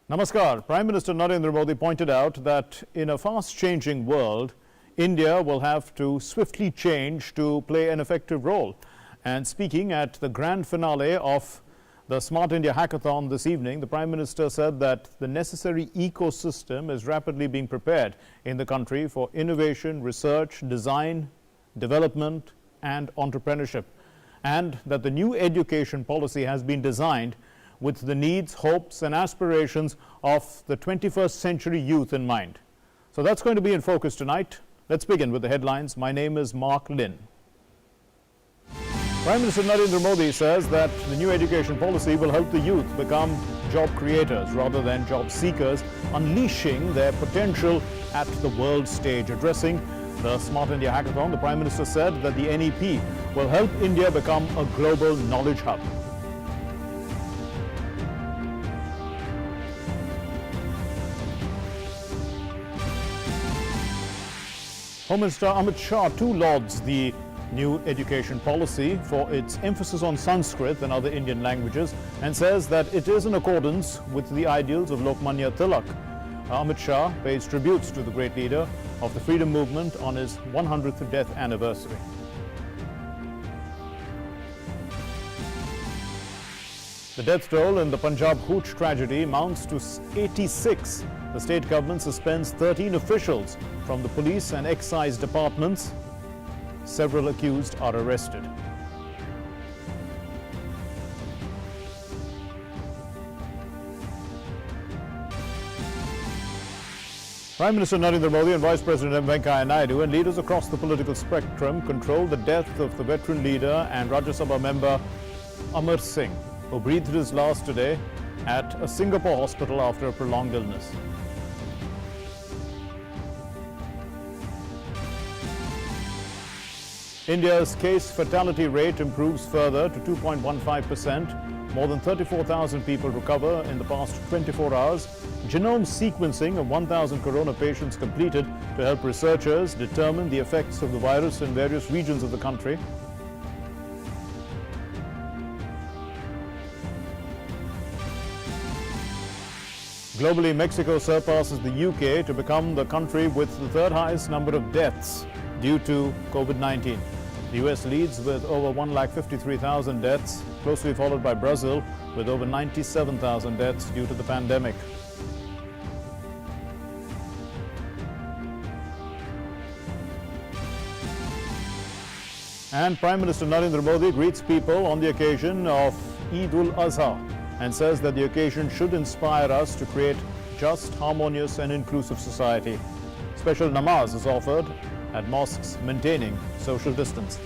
Namaskar. Prime Minister Narendra Modi pointed out that in a fast-changing world, India will have to swiftly change to play an effective role. And speaking at the grand finale of the Smart India Hackathon this evening, the Prime Minister said that the necessary ecosystem is rapidly being prepared in the country for innovation, research, design, development and entrepreneurship, and that the new education policy has been designed with the needs, hopes and aspirations of the 21st century youth in mind. So that's going to be in focus tonight. Let's begin with the headlines. My name is Mark Lin. Prime Minister Narendra Modi says that the new education policy will help the youth become job creators rather than job seekers, unleashing their potential at the world stage. Addressing the Smart India Hackathon, the Prime Minister said that the NEP will help India become a global knowledge hub. Home Minister Amit Shah too lauds the new education policy for its emphasis on Sanskrit and other Indian languages and says that it is in accordance with the ideals of Lokmanya Tilak. Amit Shah pays tributes to the great leader of the freedom movement on his 100th death anniversary. The death toll in the Punjab hooch tragedy mounts to 86. The state government suspends 13 officials from the police and excise departments. Several accused are arrested. Prime Minister Narendra Modi and Vice President M. Venkaiah Naidu and leaders across the political spectrum controlled the death of the veteran leader and Rajya Sabha member Amar Singh, who breathed his last today at a Singapore hospital after a prolonged illness. India's case fatality rate improves further to 2.15%. More than 34,000 people recover in the past 24 hours. Genome sequencing of 1,000 corona patients completed to help researchers determine the effects of the virus in various regions of the country. Globally, Mexico surpasses the UK to become the country with the third highest number of deaths due to COVID-19. The US leads with over 1,53,000 deaths, closely followed by Brazil with over 97,000 deaths due to the pandemic. And Prime Minister Narendra Modi greets people on the occasion of Eid Adha and says that the occasion should inspire us to create just, harmonious and inclusive society. Special namaz is offered at mosques maintaining social distance.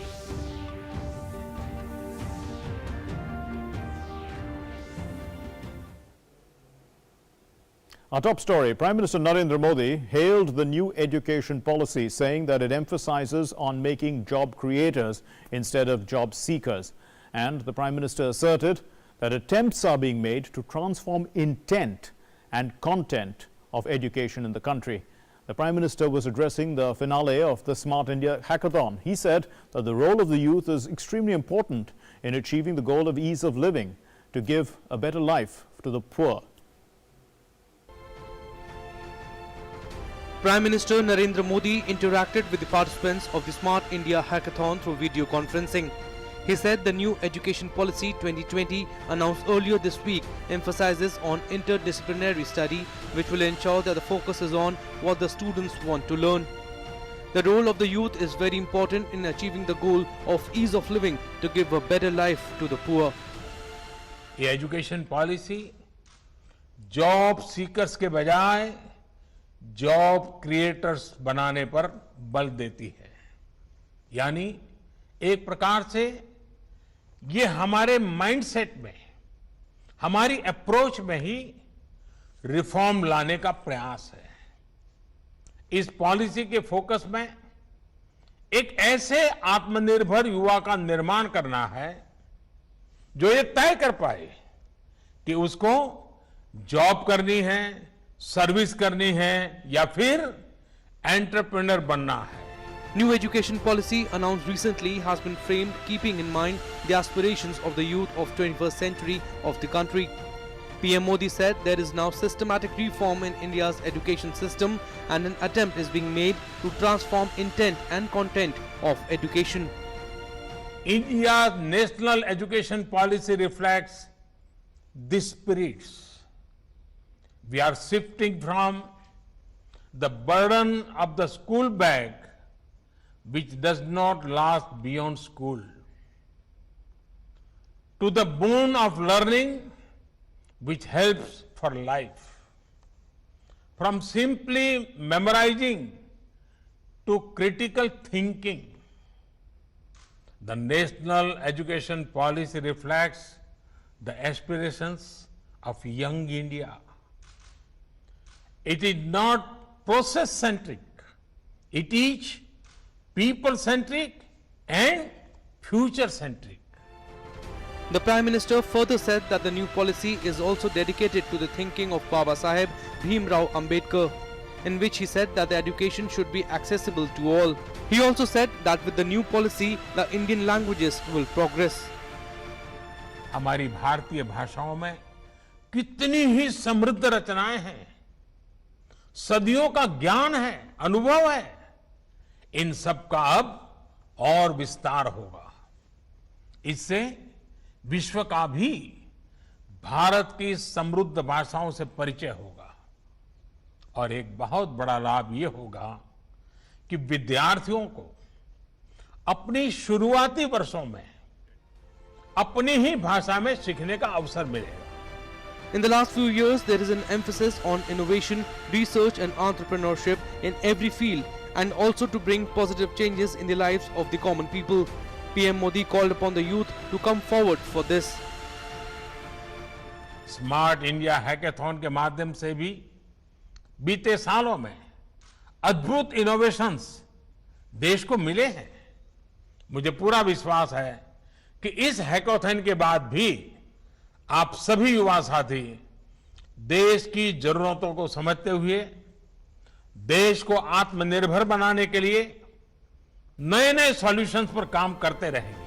Our top story, Prime Minister Narendra Modi hailed the new education policy, saying that it emphasizes on making job creators instead of job seekers. And the Prime Minister asserted that attempts are being made to transform intent and content of education in the country. The Prime Minister was addressing the finale of the Smart India Hackathon. He said that the role of the youth is extremely important in achieving the goal of ease of living, to give a better life to the poor. Prime Minister Narendra Modi interacted with the participants of the Smart India Hackathon through video conferencing. He said the new education policy 2020 announced earlier this week emphasizes on interdisciplinary study, which will ensure that the focus is on what the students want to learn. The role of the youth is very important in achieving the goal of ease of living, to give a better life to the poor. ये education policy job seekers के बजाय job creators बनाने पर बल देती है। यानी एक प्रकार से ये हमारे माइंडसेट में, हमारी अप्रोच में ही रिफॉर्म लाने का प्रयास है। इस पॉलिसी के फोकस में एक ऐसे आत्मनिर्भर युवा का निर्माण करना है जो ये तय कर पाए कि उसको जॉब करनी है, सर्विस करनी है या फिर एंटरप्रेन्योर बनना है। New education policy announced recently has been framed keeping in mind the aspirations of the youth of 21st century of the country. PM Modi said there is now systematic reform in India's education system and an attempt is being made to transform intent and content of education. India's national education policy reflects these spirits. We are shifting from the burden of the school bag, which does not last beyond school, to the boon of learning, which helps for life. From simply memorizing to critical thinking, the national education policy reflects the aspirations of young India. It is not process-centric. It is people-centric and future-centric. The Prime Minister further said that the new policy is also dedicated to the thinking of Baba Saheb Bhimrao Ambedkar, in which he said that the education should be accessible to all. He also said that with the new policy, the Indian languages will progress. हमारी भारतीय भाषाओं में कितनी ही समृद्ध रचनाएं हैं, सदियों का ज्ञान है, अनुभव है। इन सब का अब और विस्तार होगा। इससे विश्व का भी भारत की समृद्ध भाषाओं से परिचय होगा और एक बहुत बड़ा लाभ ये होगा कि विद्यार्थियों को अपनी शुरुआती वर्षों में अपनी ही भाषा में सीखने का अवसर मिलेगा। In the last few years, there is an emphasis on innovation, research and entrepreneurship in every field and also to bring positive changes in the lives of the common people. PM Modi called upon the youth to come forward for this. Smart India hackathon के माध्यम से भी बीते सालों में अद्भुत innovations देश को मिले हैं। मुझे पूरा विश्वास है कि इस हैकेथॉन के बाद भी आप सभी युवा साथी देश की जरूरतों को समझते हुए देश को आत्मनिर्भर बनाने के लिए नए-नए सॉल्यूशंस पर काम करते रहेंगे।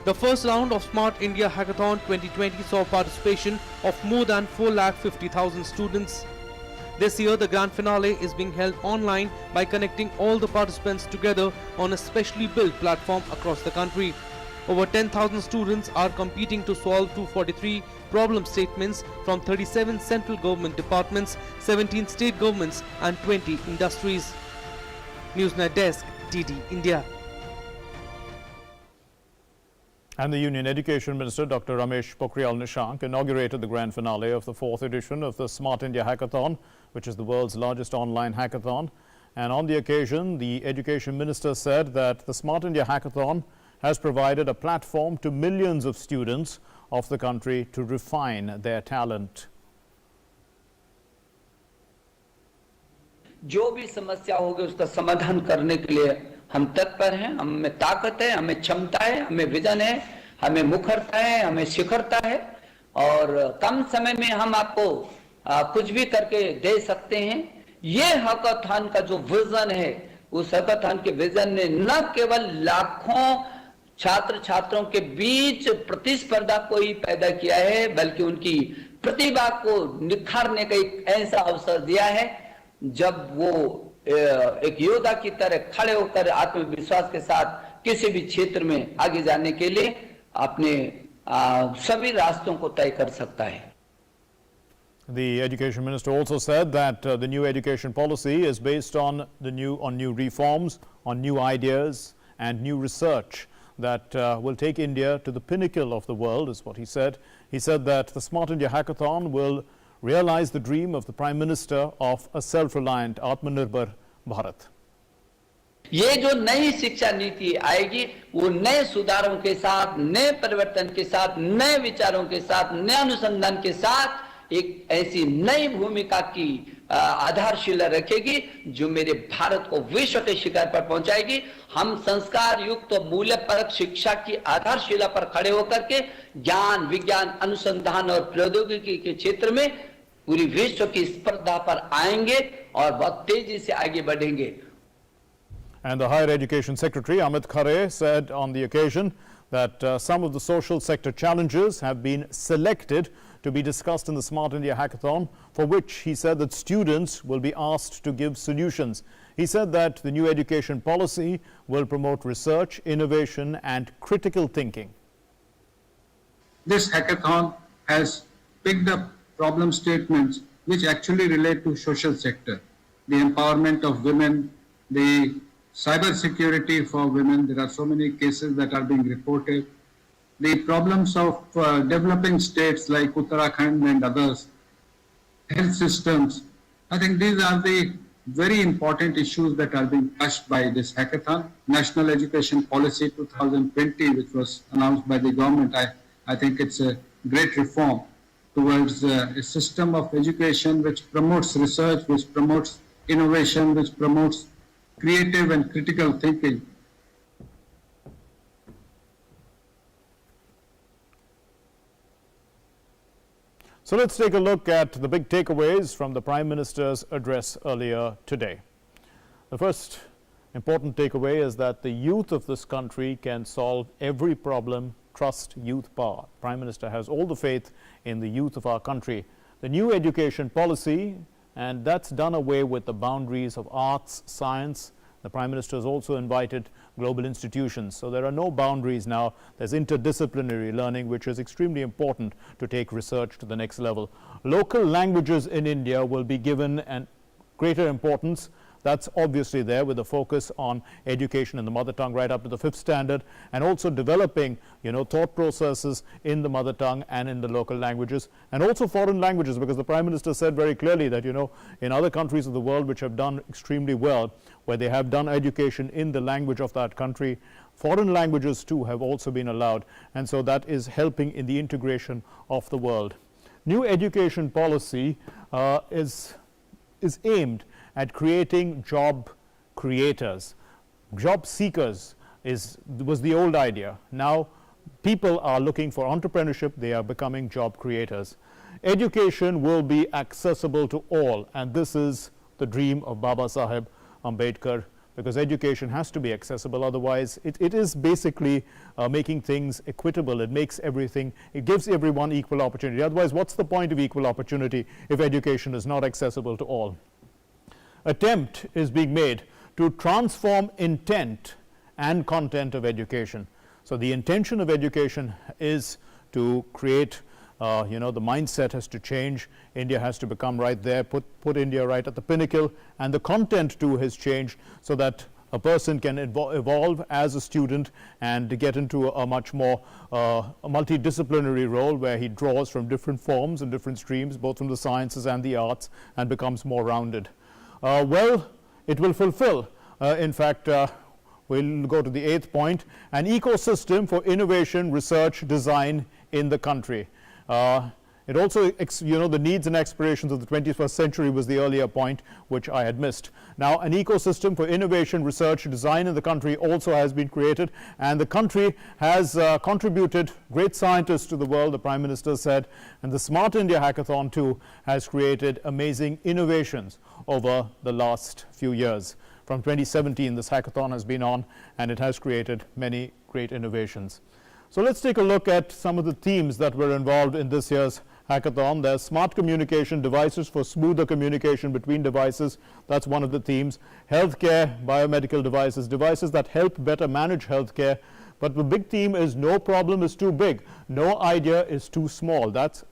The first round of Smart India Hackathon 2020 saw participation of more than 450,000 students. This year, the grand finale is being held online by connecting all the participants together on a specially built platform across the country. Over 10,000 students are competing to solve 243 problem statements from 37 central government departments, 17 state governments and 20 industries. Newsnet Desk, DD India. And the Union Education Minister, Dr. Ramesh Pokhriyal Nishank, inaugurated the grand finale of the 4th edition of the Smart India Hackathon, which is the world's largest online hackathon. And on the occasion, the Education Minister said that the Smart India Hackathon has provided a platform to millions of students of the country to refine their talent. जो भी समस्या होगी उसका समाधान करने के लिए हम तत्पर हैं, हमें ताकत है, हमें क्षमता है, हमें विजन है, हमें मुखरता है, हमें शिखरता है और कम समय में हम आपको कुछ भी करके दे सकते हैं। ये हैकाथॉन का जो विजन है, उस हैकाथॉन के विजन ने न केवल लाखों छात्र छात्रों के बीच प्रतिस्पर्धा को ही पैदा किया है, बल्कि उनकी प्रतिभा को निखारने का एक ऐसा अवसर दिया है जब वो एक योद्धा की तरह खड़े होकर आत्मविश्वास के साथ किसी भी क्षेत्र में आगे जाने के लिए अपने सभी रास्तों को तय कर सकता है। The Education Minister also said that the new education policy is based on new reforms, on new ideas and new research that will take India to the pinnacle of the world, is what he said. He said that the Smart India Hackathon will realize the dream of the Prime Minister of a self-reliant Atmanirbhar Bharat. ये जो नई शिक्षा नीति आएगी वो नए सुधारों के साथ, नए परिवर्तन के साथ, नए विचारों के साथ, नए अनुसंधान के साथ एक ऐसी नई भूमिका की आधारशिला रखेगी जो मेरे भारत को विश्व के शिखर पर पहुंचाएगी। हम संस्कार युक्त मूल्यपरक शिक्षा की आधारशिला पर खड़े होकर के ज्ञान, विज्ञान, अनुसंधान और प्रौद्योगिकी के क्षेत्र में पूरी विश्व की स्पर्धा पर आएंगे और बहुत तेजी से आगे बढ़ेंगे। And the Higher Education Secretary Amit Khare said on the occasion that some of the social sector challenges have been selected to be discussed in the Smart India Hackathon, for which he said that students will be asked to give solutions. He said that the new education policy will promote research, innovation and critical thinking. This hackathon has picked up problem statements which actually relate to social sector, the empowerment of women, the cyber security for women. There are so many cases that are being reported. The problems of developing states like Uttarakhand and others, health systems. I think these are the very important issues that are being touched by this hackathon. National Education Policy 2020, which was announced by the government, I think it's a great reform towards a system of education which promotes research, which promotes innovation, which promotes creative and critical thinking. So let's take a look at the big takeaways from the Prime Minister's address earlier today. The first important takeaway is that the youth of this country can solve every problem. Trust youth power. Prime Minister has all the faith in the youth of our country. The new education policy, and that's done away with the boundaries of arts, science. The Prime Minister has also invited global institutions. So there are no boundaries now. There's interdisciplinary learning, which is extremely important to take research to the next level. Local languages in India will be given a greater importance. That's obviously there with a focus on education in the mother tongue right up to the 5th standard, and also developing, thought processes in the mother tongue and in the local languages, and also foreign languages, because the Prime Minister said very clearly that, in other countries of the world which have done extremely well, where they have done education in the language of that country, foreign languages too have also been allowed, and so that is helping in the integration of the world. New education policy is aimed at creating job creators. Job seekers was the old idea. Now people are looking for entrepreneurship, they are becoming job creators. Education will be accessible to all, and this is the dream of Baba Saheb Ambedkar, because education has to be accessible, otherwise it is basically making things equitable. It makes everything, it gives everyone equal opportunity. Otherwise, what's the point of equal opportunity if education is not accessible to all? Attempt is being made to transform intent and content of education. So the intention of education is to create, the mindset has to change. India has to become right there, put India right at the pinnacle, and the content too has changed so that a person can evolve as a student and get into a much more multidisciplinary role where he draws from different forms and different streams, both from the sciences and the arts, and becomes more rounded. Well, it will fulfill, in fact, we'll go to the 8th point, an ecosystem for innovation, research, design in the country. It also, the needs and aspirations of the 21st century was the earlier point, which I had missed. Now, an ecosystem for innovation, research, design in the country also has been created, and the country has contributed great scientists to the world, the Prime Minister said, and the Smart India Hackathon too has created amazing innovations over the last few years. From 2017, this hackathon has been on, and it has created many great innovations. So let's take a look at some of the themes that were involved in this year's hackathon. There's smart communication, devices for smoother communication between devices. That's one of the themes. Healthcare, biomedical devices, devices that help better manage healthcare. But the big theme is no problem is too big. No idea is too small. That's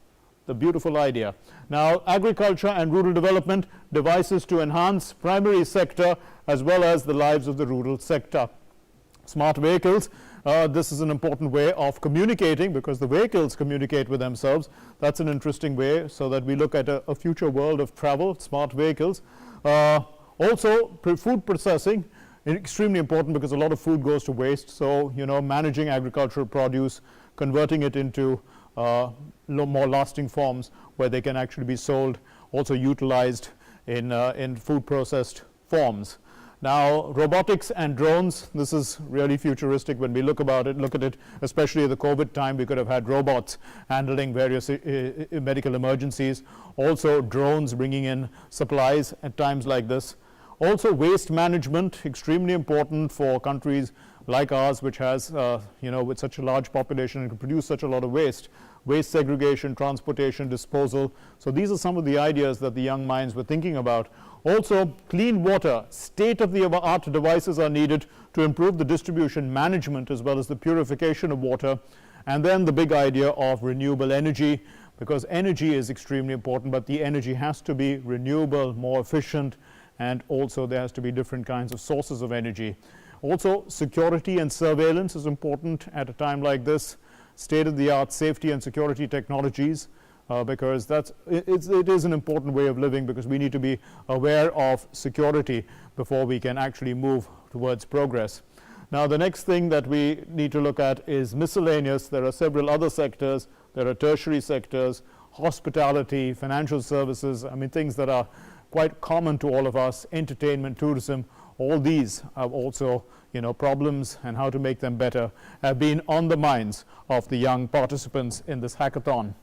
the beautiful idea. Now, agriculture and rural development, devices to enhance primary sector as well as the lives of the rural sector. Smart vehicles, this is an important way of communicating because the vehicles communicate with themselves. That's an interesting way, so that we look at a future world of travel, smart vehicles. Also, food processing, extremely important because a lot of food goes to waste. So, managing agricultural produce, converting it into more lasting forms where they can actually be sold, also utilized in food processed forms. Now, robotics and drones, this is really futuristic when we look at it, especially at the COVID time. We could have had robots handling various medical emergencies. Also, drones bringing in supplies at times like this. Also, waste management, extremely important for countries like ours, which has, with such a large population and can produce such a lot of waste. waste segregation, transportation, disposal. So these are some of the ideas that the young minds were thinking about. Also, clean water, state-of-the-art devices are needed to improve the distribution management as well as the purification of water. And then the big idea of renewable energy, because energy is extremely important, but the energy has to be renewable, more efficient, and also there has to be different kinds of sources of energy. Also, security and surveillance is important at a time like this. State-of-the-art safety and security technologies, because it is an important way of living, because we need to be aware of security before we can actually move towards progress. Now, the next thing that we need to look at is miscellaneous. There are several other sectors. There are tertiary sectors, hospitality, financial services, I mean things that are quite common to all of us, entertainment, tourism. All these have also, problems, and how to make them better have been on the minds of the young participants in this hackathon.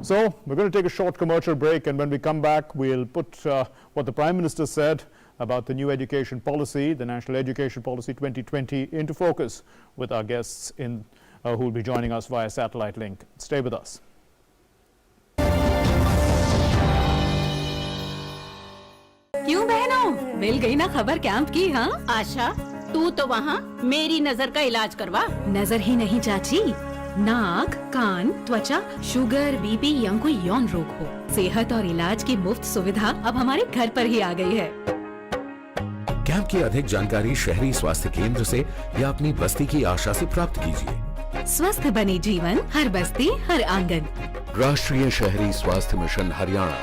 So we're going to take a short commercial break, and when we come back, we'll put what the Prime Minister said about the new education policy, the National Education Policy 2020, into focus with our guests who will be joining us via satellite link. Stay with us. क्यों बहनों, मिल गई ना खबर camp की? हाँ आशा, तू तो वहाँ मेरी नजर का इलाज करवा। नजर ही नहीं चाची, नाक, कान, त्वचा, शुगर, बीपी या कोई यौन रोग हो, सेहत और इलाज की मुफ्त सुविधा अब हमारे घर पर ही आ गई है। कैंप की अधिक जानकारी शहरी स्वास्थ्य केंद्र से या अपनी बस्ती की आशा से प्राप्त कीजिए। स्वस्थ बने जीवन, हर बस्ती, हर आंगन। राष्ट्रीय शहरी स्वास्थ्य मिशन हरियाणा।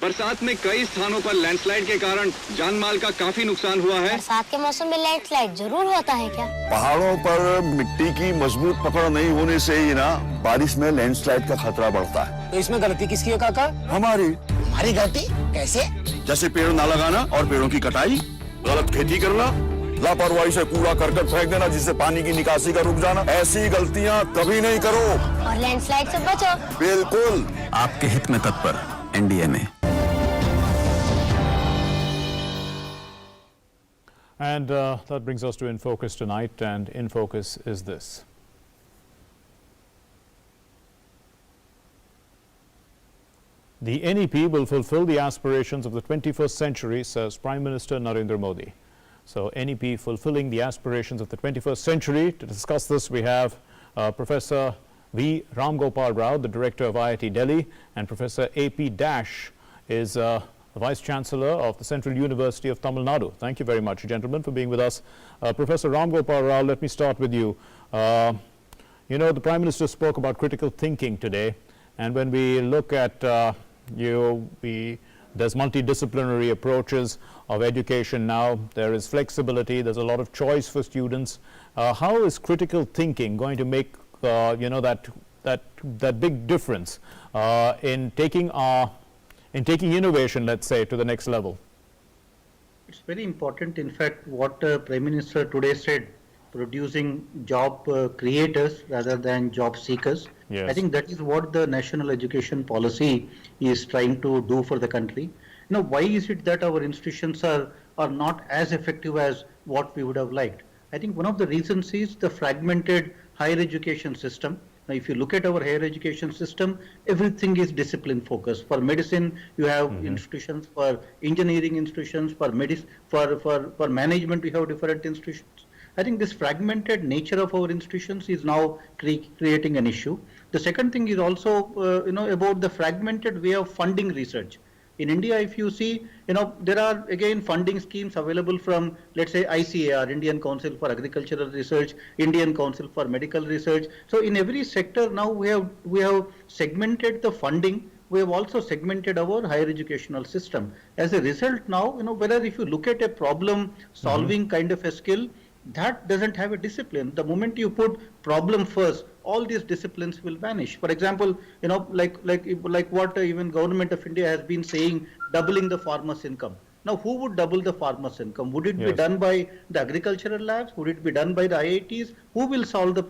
बरसात में कई स्थानों पर लैंडस्लाइड के कारण जान माल का काफी नुकसान हुआ है। बरसात के मौसम में लैंडस्लाइड जरूर होता है क्या? पहाड़ों पर मिट्टी की मजबूत पकड़ नहीं होने से ही ना बारिश में लैंडस्लाइड का खतरा बढ़ता है। तो इसमें गलती किसकी है काका? हमारी। हमारी गलती कैसे? जैसे पेड़ ना लगाना और पेड़ों की कटाई, गलत खेती करना, लापरवाही से कूड़ा करकट फेंक देना जिससे पानी की निकासी का रुक जाना, ऐसी गलतियाँ कभी नहीं करो और लैंडस्लाइड से बचो। बिल्कुल, आपके हित में तत्पर एनडीए में। And that brings us to In Focus tonight, and In Focus is this. The NEP will fulfill the aspirations of the 21st century, says Prime Minister Narendra Modi. So NEP fulfilling the aspirations of the 21st century. To discuss this, we have Professor V. Ram Gopal Rao, the Director of IIT Delhi, and Professor A.P. Dash is the Vice Chancellor of the Central University of Tamil Nadu. Thank you very much, gentlemen, for being with us. Professor Ram Gopal Rao, let me start with you. The Prime Minister spoke about critical thinking today, and when we look at there's multidisciplinary approaches of education now. There is flexibility. There's a lot of choice for students. How is critical thinking going to make that big difference in taking innovation, let's say, to the next level? It's very important, in fact, what Prime Minister today said, producing job creators rather than job seekers. Yes. I think that is what the national education policy is trying to do for the country. Why is it that our institutions are not as effective as what we would have liked? I think one of the reasons is the fragmented higher education system. Now, if you look at our higher education system, everything is discipline focused. For medicine, you have institutions. For engineering institutions, for management, we have different institutions. I think this fragmented nature of our institutions is now creating an issue. The second thing is also, about the fragmented way of funding research. In India, if you see, there are again funding schemes available from, let's say, ICAR, Indian Council for Agricultural Research, Indian Council for Medical Research. So in every sector now we have segmented the funding. We have also segmented our higher educational system. As a result now, whether if you look at a problem solving kind of a skill, that doesn't have a discipline. The moment you put problem first, all these disciplines will vanish. For example, like what even government of India has been saying, doubling the farmer's income. Now, who would double the farmer's income? Would it be done by the agricultural labs? Would it be done by the IITs? Who will solve the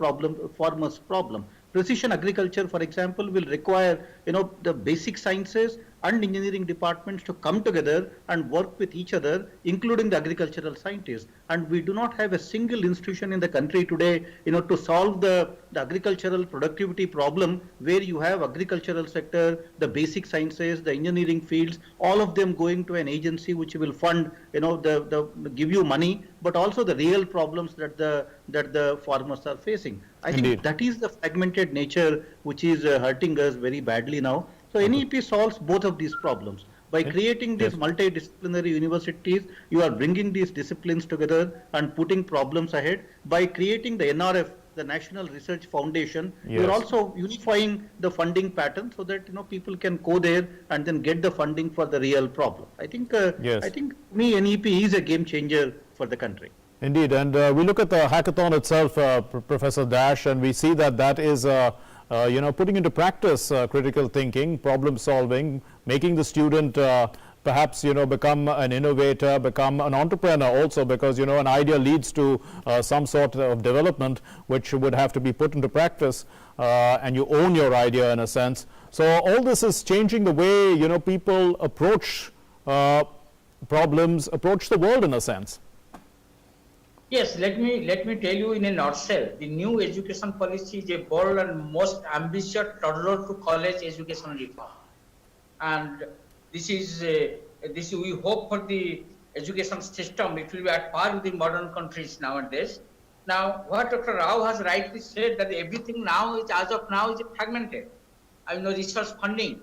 farmer's problem? Precision agriculture, for example, will require, the basic sciences and engineering departments to come together and work with each other, including the agricultural scientists. And we do not have a single institution in the country today, to solve the agricultural productivity problem, where you have agricultural sector, the basic sciences, the engineering fields, all of them going to an agency which will fund, give you money, but also the real problems that the farmers are facing. I think that is the fragmented nature which is hurting us very badly now. So NEP solves both of these problems. By creating these multidisciplinary universities, you are bringing these disciplines together and putting problems ahead. By creating the NRF, the National Research Foundation, you are also unifying the funding pattern so that people can go there and then get the funding for the real problem. I think NEP is a game changer for the country. Indeed, and we look at the hackathon itself, Professor Dash, and we see that is putting into practice critical thinking, problem solving, making the student perhaps become an innovator, become an entrepreneur also, because an idea leads to some sort of development which would have to be put into practice, and you own your idea in a sense. So all this is changing the way people approach problems, approach the world in a sense. Yes, let me tell you in a nutshell. The new education policy is a bold and most ambitious toddler to college education reform, and this we hope for the education system. It will be at par with the modern countries nowadays. Now, what Dr. Rao has rightly said, that everything now is, as of now, is fragmented. Research funding,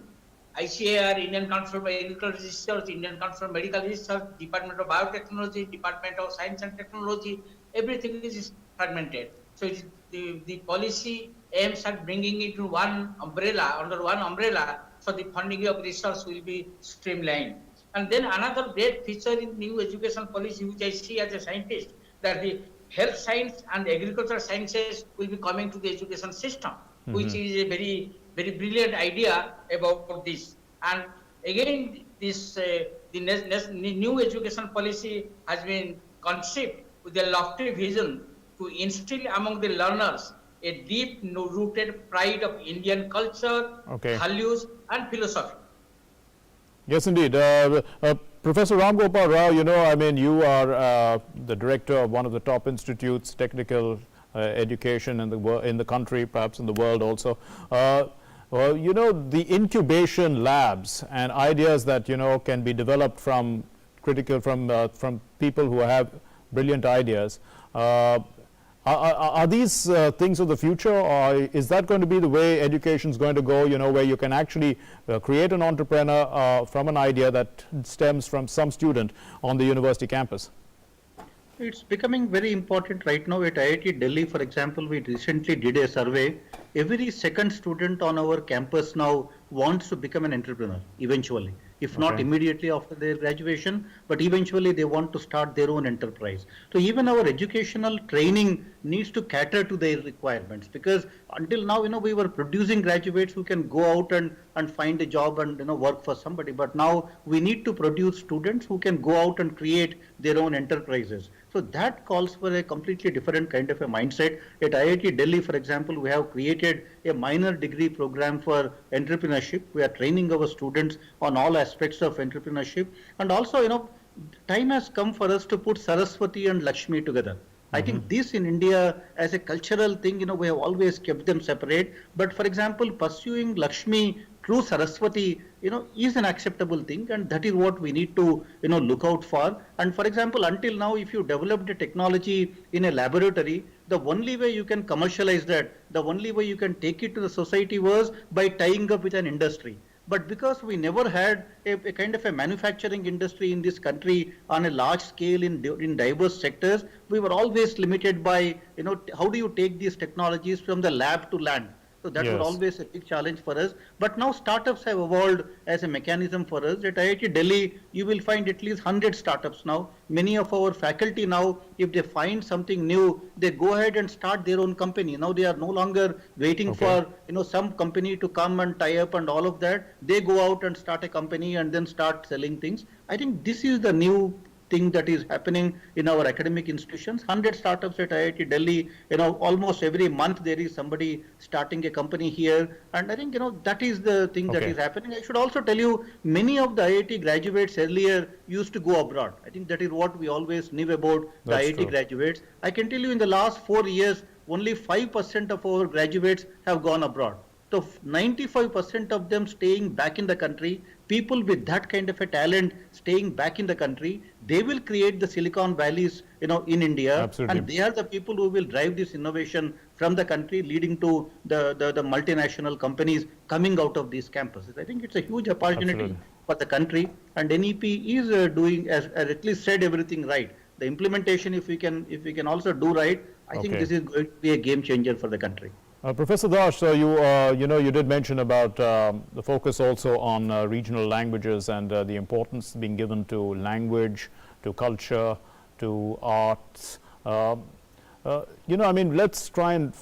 ICAR, Indian Council of Agricultural Research, Indian Council of Medical Research, Department of Biotechnology, Department of Science and Technology, everything is fragmented. So the policy aims at bringing it to under one umbrella, so the funding of research will be streamlined. And then another great feature in new education policy, which I see as a scientist, that the health science and agricultural sciences will be coming to the education system, which is a very brilliant idea about this. And again, the new education policy has been conceived with a lofty vision to instill among the learners a deep-rooted pride of Indian culture, values, and philosophy. Yes, indeed. Professor Ram Gopal Rao, you are the director of one of the top institutes, technical education in the country, perhaps in the world also. The incubation labs and ideas that can be developed from people who have brilliant ideas. Are these things of the future, or is that going to be the way education is going to go? Where you can actually create an entrepreneur from an idea that stems from some student on the university campus? It's becoming very important right now. At IIT Delhi, for example, we recently did a survey. Every second student on our campus now wants to become an entrepreneur eventually, if not immediately after their graduation, but eventually they want to start their own enterprise. So even our educational training needs to cater to their requirements, because until now, we were producing graduates who can go out and find a job and work for somebody, but now we need to produce students who can go out and create their own enterprises. So that calls for a completely different kind of a mindset. At IIT Delhi, for example, we have created a minor degree program for entrepreneurship. We are training our students on all aspects of entrepreneurship. And also, time has come for us to put Saraswati and Lakshmi together. I think this in India as a cultural thing, we have always kept them separate. But for example, pursuing Lakshmi through Saraswati, is an acceptable thing, and that is what we need to, look out for. And for example, until now, if you developed a technology in a laboratory, the only way you can commercialize that, the only way you can take it to the society was by tying up with an industry. But because we never had a kind of a manufacturing industry in this country on a large scale in diverse sectors, we were always limited by, how do you take these technologies from the lab to land? So that was always a big challenge for us. But now startups have evolved as a mechanism for us. At IIT Delhi, you will find at least 100 startups now. Many of our faculty now, if they find something new, they go ahead and start their own company. Now they are no longer waiting for some company to come and tie up and all of that. They go out and start a company and then start selling things. I think this is the new thing that is happening in our academic institutions. 100 startups at IIT Delhi, almost every month there is somebody starting a company here. And I think, that is the thing that is happening. I should also tell you, many of the IIT graduates earlier used to go abroad. I think that is what we always knew about the IIT graduates. I can tell you in the last 4 years, only 5% of our graduates have gone abroad. So 95% of them staying back in the country, people with that kind of a talent staying back in the country, they will create the Silicon Valleys, in India. Absolutely. And they are the people who will drive this innovation from the country, leading to the multinational companies coming out of these campuses. I think it's a huge opportunity for the country, and NEP is doing, as at least said, everything right. The implementation, if we can also do right, I think this is going to be a game changer for the country. Professor Dash, you did mention about the focus also on regional languages and the importance being given to language, to culture, to arts. Let's try and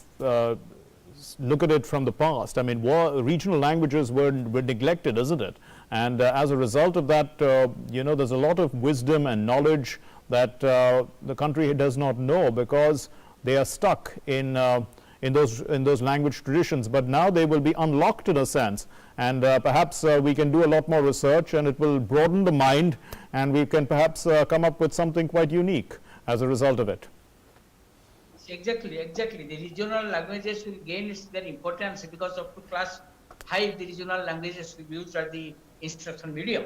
look at it from the past. I mean, regional languages were neglected, isn't it? And as a result of that, there's a lot of wisdom and knowledge that the country does not know because they are stuck in those language traditions, but now they will be unlocked in a sense, and perhaps we can do a lot more research, and it will broaden the mind, and we can perhaps come up with something quite unique as a result of it. Exactly. The regional languages will gain their importance because up to class 5, the regional languages will be used as the instruction medium.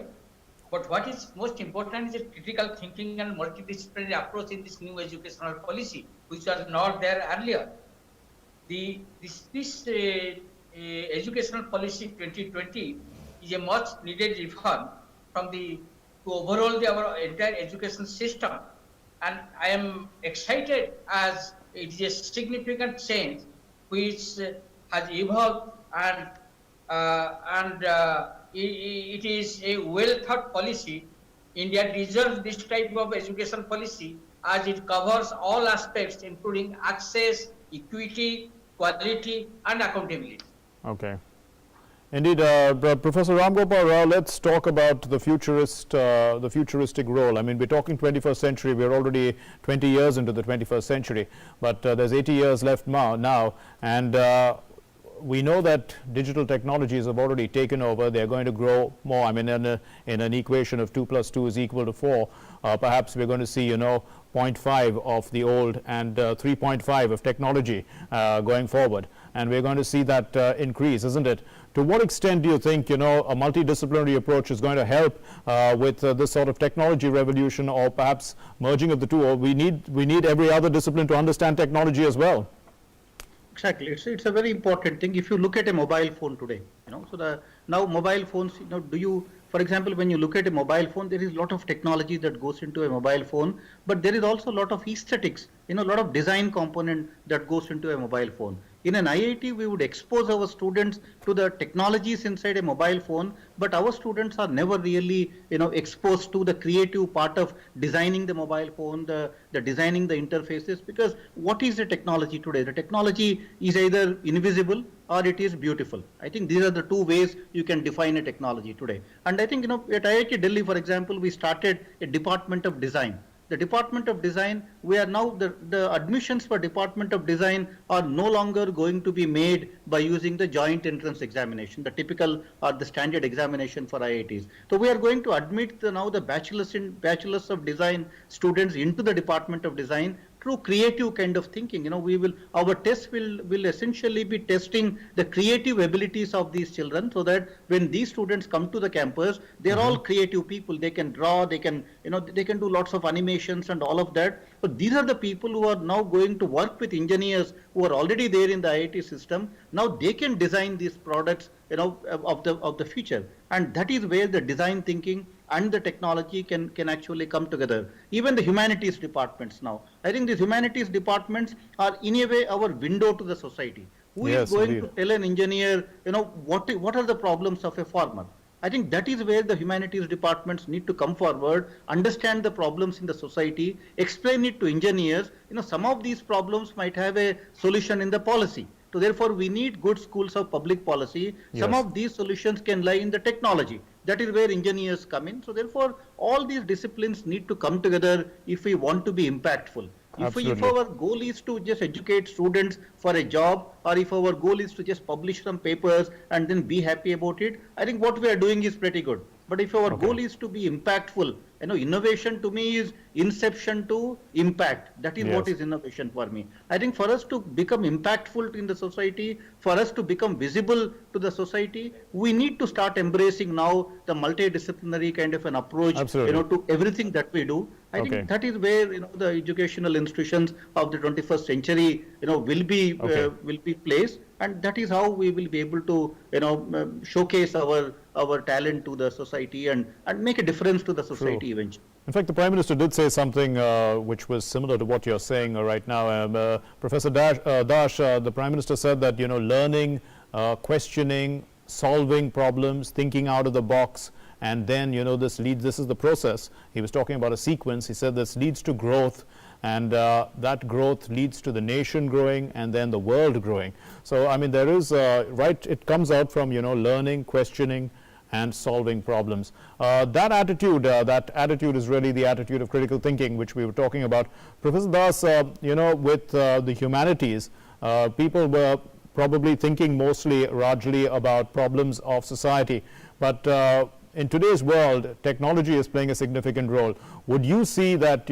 But what is most important is a critical thinking and multidisciplinary approach in this new educational policy, which was not there earlier. This educational policy 2020 is a much needed reform to overall our entire education system, and I am excited as it is a significant change which has evolved, and it is a well thought policy. India deserves this type of education policy as it covers all aspects, including access, equity, quality, and accountability. Okay. Indeed, Professor Ram Gopal Rao, let's talk about the futuristic role. I mean, we're talking 21st century. We're already 20 years into the 21st century, but there's 80 years left now, and we know that digital technologies have already taken over. They're going to grow more. I mean, in an equation of 2 + 2 = 4, perhaps we're going to see, 0.5 of the old and 3.5 of technology going forward. And we're going to see that increase, isn't it? To what extent do you think, a multidisciplinary approach is going to help with this sort of technology revolution, or perhaps merging of the two? Or we need every other discipline to understand technology as well. Exactly, it's a very important thing. If you look at a mobile phone today, now mobile phones, for example, when you look at a mobile phone, there is a lot of technology that goes into a mobile phone, but there is also a lot of aesthetics, a lot of design component that goes into a mobile phone. In an IIT, we would expose our students to the technologies inside a mobile phone, but our students are never really, exposed to the creative part of designing the mobile phone, the designing the interfaces, because what is the technology today? The technology is either invisible or it is beautiful. I think these are the two ways you can define a technology today. And I think, at IIT Delhi, for example, we started a department of design. The Department of Design, we are now, the admissions for Department of Design are no longer going to be made by using the joint entrance examination, the typical or the standard examination for IITs. So we are going to admit now the bachelors of design students into the Department of Design through creative kind of thinking. Our tests will essentially be testing the creative abilities of these children, so that when these students come to the campus, they're all creative people. They can draw, they can do lots of animations and all of that. But these are the people who are now going to work with engineers who are already there in the IIT system. Now they can design these products, of the future. And that is where the design thinking and the technology can actually come together. Even the humanities departments now. I think these humanities departments are in a way our window to the society. Who is going to tell an engineer, what are the problems of a farmer? I think that is where the humanities departments need to come forward, understand the problems in the society, explain it to engineers. Some of these problems might have a solution in the policy. So therefore, we need good schools of public policy. Some of these solutions can lie in the technology. That is where engineers come in. So therefore, all these disciplines need to come together if we want to be impactful. If our goal is to just educate students for a job, or if our goal is to just publish some papers and then be happy about it, I think what we are doing is pretty good. But if our goal is to be impactful, innovation to me is inception to impact. That is what is innovation for me. I think for us to become impactful in the society, for us to become visible to the society, we need to start embracing now the multidisciplinary kind of an approach, to everything that we do. I think that is where the educational institutions of the 21st century, will be placed, and that is how we will be able to, showcase our talent to the society and make a difference to the society eventually. In fact, the Prime Minister did say something which was similar to what you're saying right now. Professor Dash, the Prime Minister said that, learning, questioning, solving problems, thinking out of the box, and then, this is the process. He was talking about a sequence. He said this leads to growth, and that growth leads to the nation growing and then the world growing. So, I mean, there is, it comes out from, learning, questioning, and solving problems. That attitude is really the attitude of critical thinking, which we were talking about. Professor Das, with the humanities, people were probably thinking largely about problems of society. But in today's world, technology is playing a significant role. Would you see that,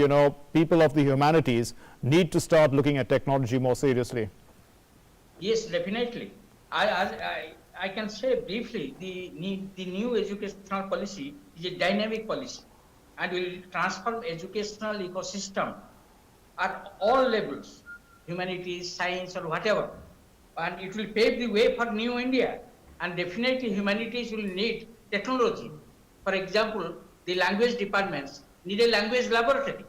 people of the humanities need to start looking at technology more seriously? Yes, definitely. I can say briefly, the new educational policy is a dynamic policy and will transform educational ecosystem at all levels, humanities, science, or whatever. And it will pave the way for new India. And definitely humanities will need technology. For example, the language departments need a language laboratory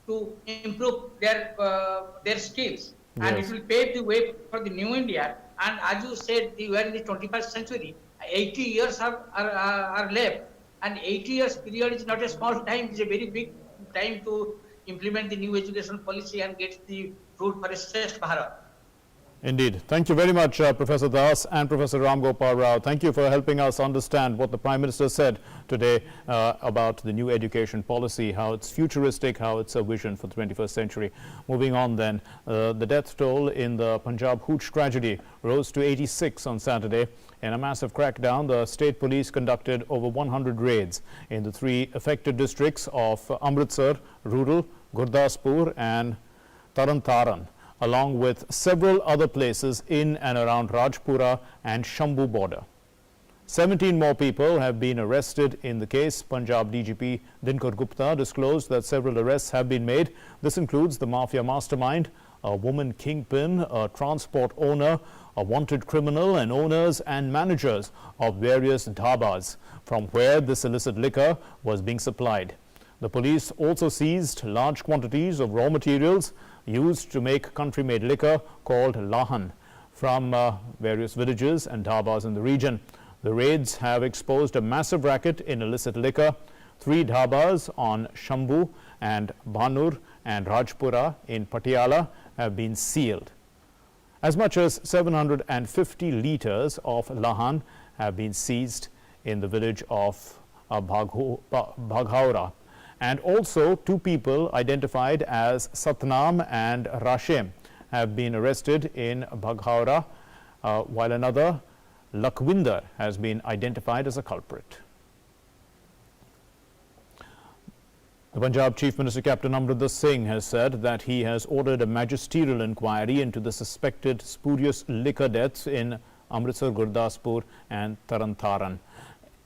to improve their skills. And it will pave the way for the new India. And as you said, we are in the 21st century. 80 years are left. And 80 years period is not a small time. It's a very big time to implement the new education policy and get the route for a Shrestha Bharat. Indeed. Thank you very much, Professor Das and Professor Ram Gopal Rao. Thank you for helping us understand what the Prime Minister said today about the new education policy, how it's futuristic, how it's a vision for the 21st century. Moving on then, the death toll in the Punjab hooch tragedy rose to 86 on Saturday. In a massive crackdown, the state police conducted over 100 raids in the 3 affected districts of Amritsar, Rural, Gurdaspur and Taran, along with several other places in and around Rajpura and Shambu border. 17 more people have been arrested in the case. Punjab DGP Dinkar Gupta disclosed that several arrests have been made. This includes the mafia mastermind, a woman kingpin, a transport owner, a wanted criminal, and owners and managers of various dhabas from where this illicit liquor was being supplied. The police also seized large quantities of raw materials used to make country-made liquor called lahan from various villages and dhabas in the region. The raids have exposed a massive racket in illicit liquor. 3 dhabas on Shambu and Bhanur and Rajpura in Patiala have been sealed. As much as 750 litres of lahan have been seized in the village of Bhaghaura. And also 2 people identified as Satnam and Rashem have been arrested in Bhaghaura, while another, Lakwinder, has been identified as a culprit. The Punjab Chief Minister Captain Amar Singh has said that he has ordered a magisterial inquiry into the suspected spurious liquor deaths in Amritsar, Gurdaspur and Taran.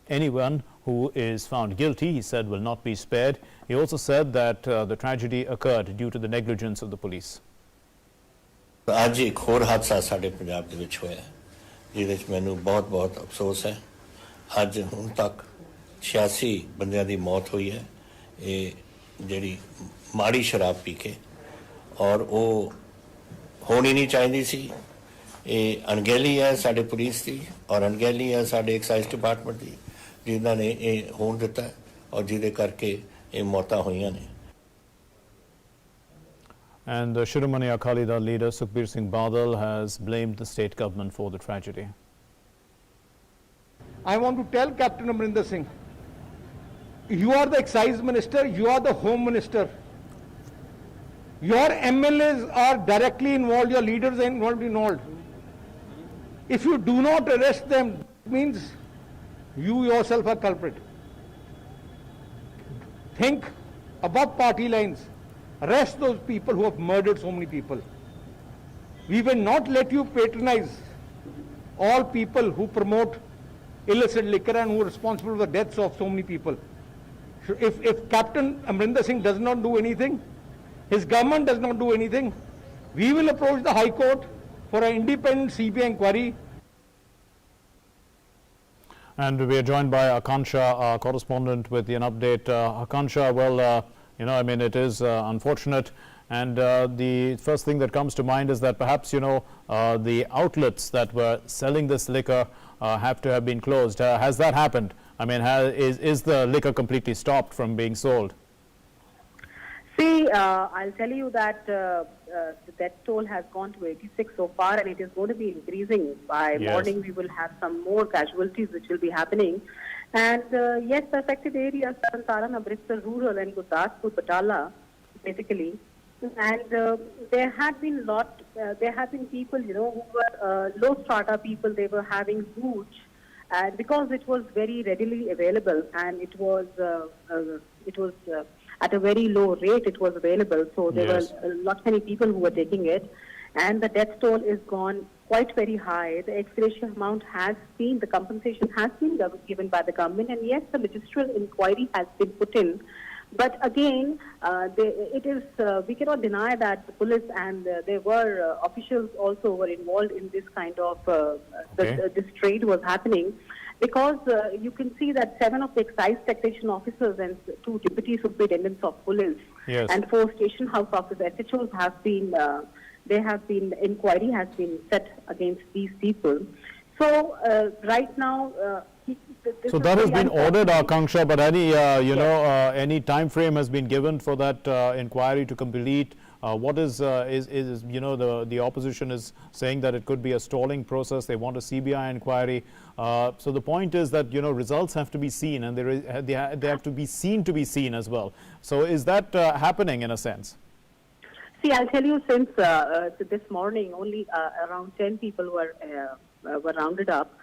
Anyone who is found guilty, he said, will not be spared. He also said that the tragedy occurred due to the negligence of the police. आज एक होर हादसा साडे पंजाब दे विच होया जिहदे विच मैनूं बहुत अफसोस है। आज हुण तक 86 बंदियां दी मौत हुई है ये जिहड़ी माड़ी शराब पी के, और वो होनी नहीं चाहिदी सी। ये अणगहली है साडे पुलिस की और अणगहली है साडे एक्साइज डिपार्टमेंट की जिन्हां ने ये होण दिता और जिहदे करके ये मौतां होईयां ने। And the Shiromani Akali Dal leader Sukhbir Singh Badal has blamed the state government for the tragedy. I want to tell Captain Amarinder Singh, you are the excise minister, you are the home minister. Your MLAs are directly involved, your leaders are involved. If you do not arrest them, it means you yourself are culprit. Think above party lines. Arrest those people who have murdered so many people. We will not let you patronize all people who promote illicit liquor and who are responsible for the deaths of so many people. If Captain Amarinder Singh does not do anything, his government does not do anything, we will approach the High Court for an independent CBI inquiry. And we are joined by Akansha, our correspondent, with an update. Akansha, well, it is unfortunate. And the first thing that comes to mind is that perhaps, the outlets that were selling this liquor have to have been closed. Has that happened? Is the liquor completely stopped from being sold? See, I'll tell you that the death toll has gone to 86 so far, and it is going to be increasing. By morning, we will have some more casualties which will be happening. And yes, the affected areas, Taran, Amritsar, Rural, and Gurdaspur, Batala, basically. And there have been people, who were low strata people. They were having hooch, and because it was very readily available, and it was at a very low rate, it was available. So there were not many people who were taking it, and the death toll is gone quite very high. The ex-gratia amount the compensation has been given by the government, and yes, the magisterial inquiry has been put in. But again, we cannot deny that the police and there were officials also were involved in this kind of, this trade was happening. Because you can see that 7 of the excise taxation officers and 2 deputy superintendents of police and 4 station house officers, SHOs have been, inquiry has been set against these people. So right now, so that has been ordered, Akansha, but any time frame has been given for that inquiry to complete. What is the opposition is saying that it could be a stalling process. They want a CBI inquiry. So the point is that results have to be seen, and they have to be seen as well. So is that happening in a sense? See, I'll tell you, since this morning, only around 10 people were rounded up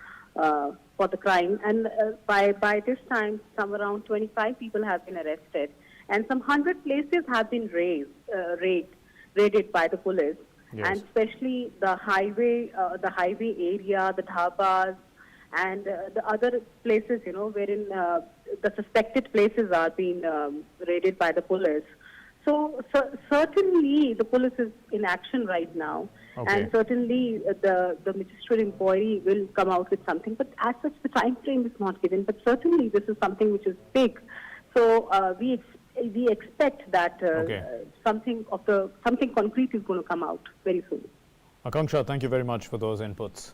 for the crime, and by this time, some around 25 people have been arrested, and some 100 places have been raided by the police, and especially the highway area, the dhabas, and the other places, wherein the suspected places are being raided by the police. So certainly the police is in action right now, and certainly the magisterial inquiry will come out with something. But as such, the time frame is not given. But certainly this is something which is big. So we expect that something concrete is going to come out very soon. Akansha, thank you very much for those inputs.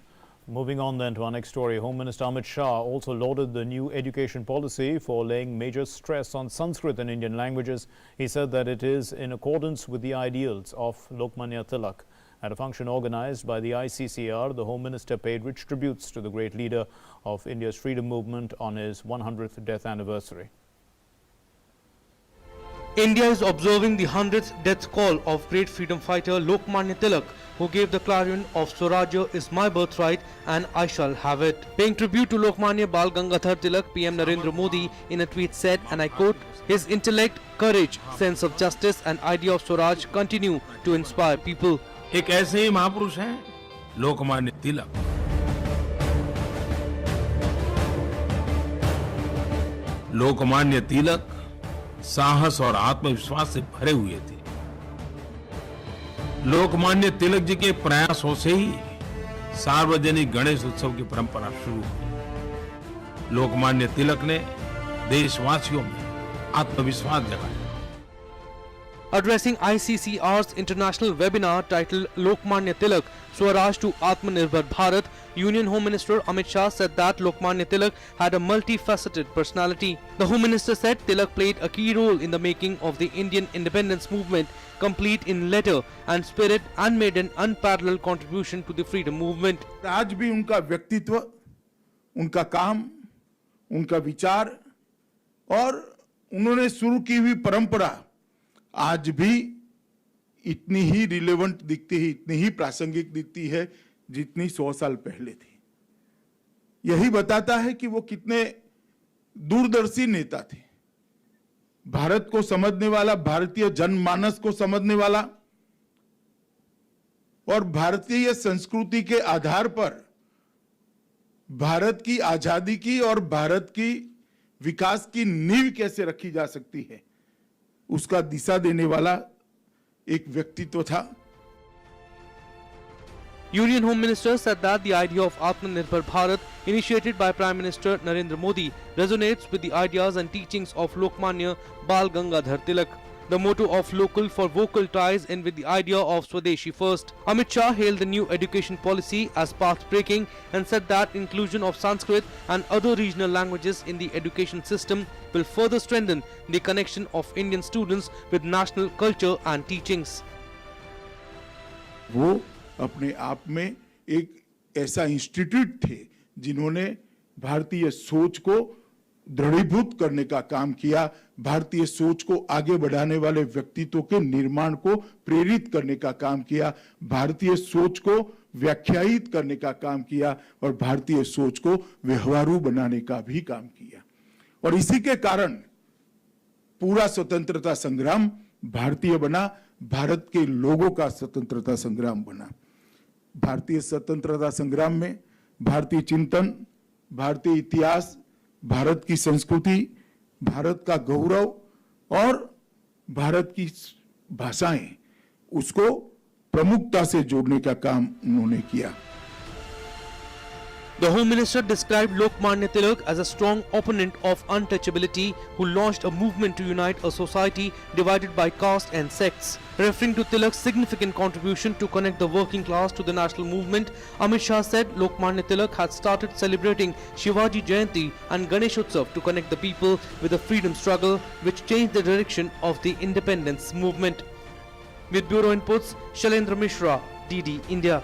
Moving on then to our next story, Home Minister Amit Shah also lauded the new education policy for laying major stress on Sanskrit and Indian languages. He said that it is in accordance with the ideals of Lokmanya Tilak. At a function organized by the ICCR, the Home Minister paid rich tributes to the great leader of India's freedom movement on his 100th death anniversary. India is observing the 100th death call of great freedom fighter Lokmanya Tilak, who gave the clarion of Swarajya is my birthright and I shall have it. Paying tribute to Lokmanya Bal Gangadhar Tilak, PM Narendra Modi in a tweet said, and I quote, his intellect, courage, sense of justice and idea of Swaraj continue to inspire people. एक ऐसे ही महापुरुष हैं लोकमान्य तिलक। लोकमान्य तिलक साहस और आत्मविश्वास से भरे हुए थे। लोकमान्य तिलक जी के प्रयासों से ही सार्वजनिक गणेश उत्सव की परंपरा शुरू हुई। लोकमान्य तिलक ने देशवासियों में आत्मविश्वास जगाया। Addressing ICCR's international webinar titled Lokmanya Tilak, Swaraj to Atmanirbhar Bharat, Union Home Minister Amit Shah said that Lokmanya Tilak had a multifaceted personality. The Home Minister said Tilak played a key role in the making of the Indian independence movement, complete in letter and spirit, and made an unparalleled contribution to the freedom movement. आज भी उनका व्यक्तित्व, उनका काम उनका विचार और उन्होंने शुरू की हुई परंपरा आज भी इतनी ही रिलेवेंट दिखती है, इतनी ही प्रासंगिक दिखती है जितनी 100 साल पहले थी। यही बताता है कि वो कितने दूरदर्शी नेता थे, भारत को समझने वाला, भारतीय जनमानस को समझने वाला और भारतीय संस्कृति के आधार पर भारत की आजादी की और भारत की विकास की नींव कैसे रखी जा सकती है उसका दिशा देने वाला एक व्यक्तित्व था। Union Home Minister said that the idea of Atmanirbhar Bharat initiated by Prime Minister Narendra Modi resonates with the ideas and teachings of Lokmanya Tilak. The motto of local for vocal ties in with the idea of Swadeshi first. Amit Shah hailed the new education policy as path-breaking and said that inclusion of Sanskrit and other regional languages in the education system will further strengthen the connection of Indian students with national culture and teachings. वो अपने आप में एक ऐसा institute थे जिन्होंने भारतीय सोच को दृढ़ीभूत करने का काम किया, भारतीय सोच को आगे बढ़ाने वाले व्यक्तित्वों के निर्माण को प्रेरित करने का काम किया, भारतीय सोच को व्याख्यायित करने का काम किया और भारतीय सोच को व्यवहारू बनाने का भी काम किया। और इसी के कारण पूरा स्वतंत्रता संग्राम भारतीय बना, भारत के लोगों का स्वतंत्रता संग्राम बना। भारतीय स्वतंत्रता संग्राम में भारतीय चिंतन, भारतीय इतिहास, भारत की संस्कृति, भारत का गौरव और भारत की भाषाएं, उसको प्रमुखता से जोड़ने का काम उन्होंने किया। The Home Minister described Lokmanya Tilak as a strong opponent of untouchability who launched a movement to unite a society divided by caste and sects. Referring to Tilak's significant contribution to connect the working class to the national movement, Amit Shah said Lokmanya Tilak had started celebrating Shivaji Jayanti and Ganesh Utsav to connect the people with the freedom struggle which changed the direction of the independence movement. With Bureau Inputs, Shailendra Mishra, DD India.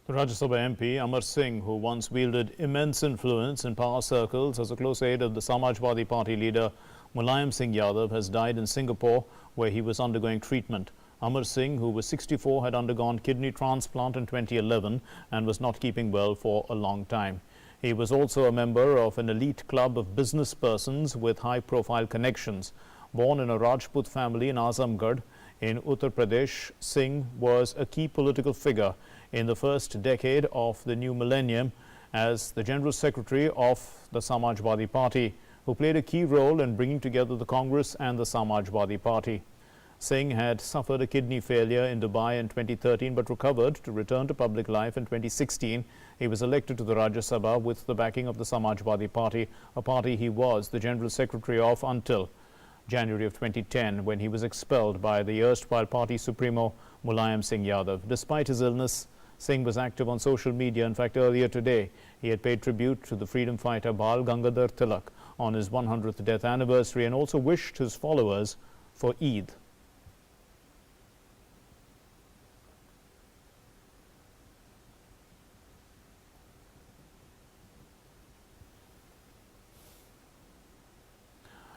The Rajya Sabha MP Amar Singh, who once wielded immense influence in power circles as a close aide of the Samajwadi Party leader Mulayam Singh Yadav, has died in Singapore where he was undergoing treatment. Amar Singh, who was 64, had undergone kidney transplant in 2011 and was not keeping well for a long time. He was also a member of an elite club of business persons with high-profile connections. Born in a Rajput family in Azamgarh in Uttar Pradesh, Singh was a key political figure in the first decade of the new millennium as the General Secretary of the Samajwadi Party, who played a key role in bringing together the Congress and the Samajwadi Party. Singh had suffered a kidney failure in Dubai in 2013 but recovered to return to public life in 2016. He was elected to the Rajya Sabha with the backing of the Samajwadi Party, a party he was the General Secretary of until January of 2010 when he was expelled by the erstwhile party supremo Mulayam Singh Yadav. Despite his illness, Singh was active on social media. In fact, earlier today, he had paid tribute to the freedom fighter Bal Gangadhar Tilak on his 100th death anniversary and also wished his followers for Eid.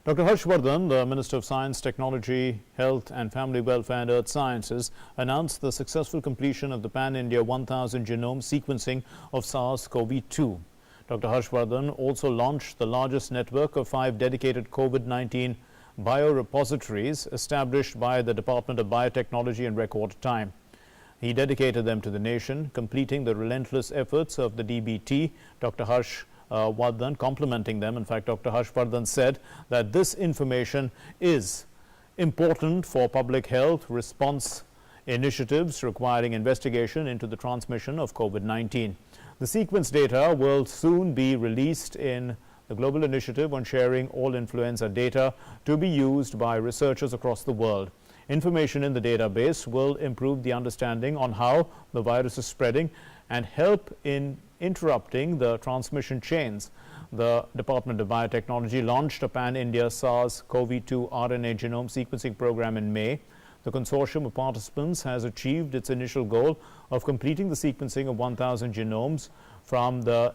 Dr. Harshvardhan, the Minister of Science, Technology, Health and Family Welfare and Earth Sciences, announced the successful completion of the Pan-India 1000 genome sequencing of SARS-CoV-2. Dr. Harshvardhan also launched the largest network of 5 dedicated COVID-19 biorepositories established by the Department of Biotechnology in record time. He dedicated them to the nation, completing the relentless efforts of the DBT. Dr. Harshvardhan complimenting them. In fact, Dr. Harshvardhan said that this information is important for public health response initiatives requiring investigation into the transmission of COVID-19. The sequence data will soon be released in the global initiative on sharing all influenza data to be used by researchers across the world. Information in the database will improve the understanding on how the virus is spreading and help in interrupting the transmission chains. The Department of Biotechnology launched a pan-India SARS-CoV-2 RNA genome sequencing program in May. The consortium of participants has achieved its initial goal of completing the sequencing of 1,000 genomes from the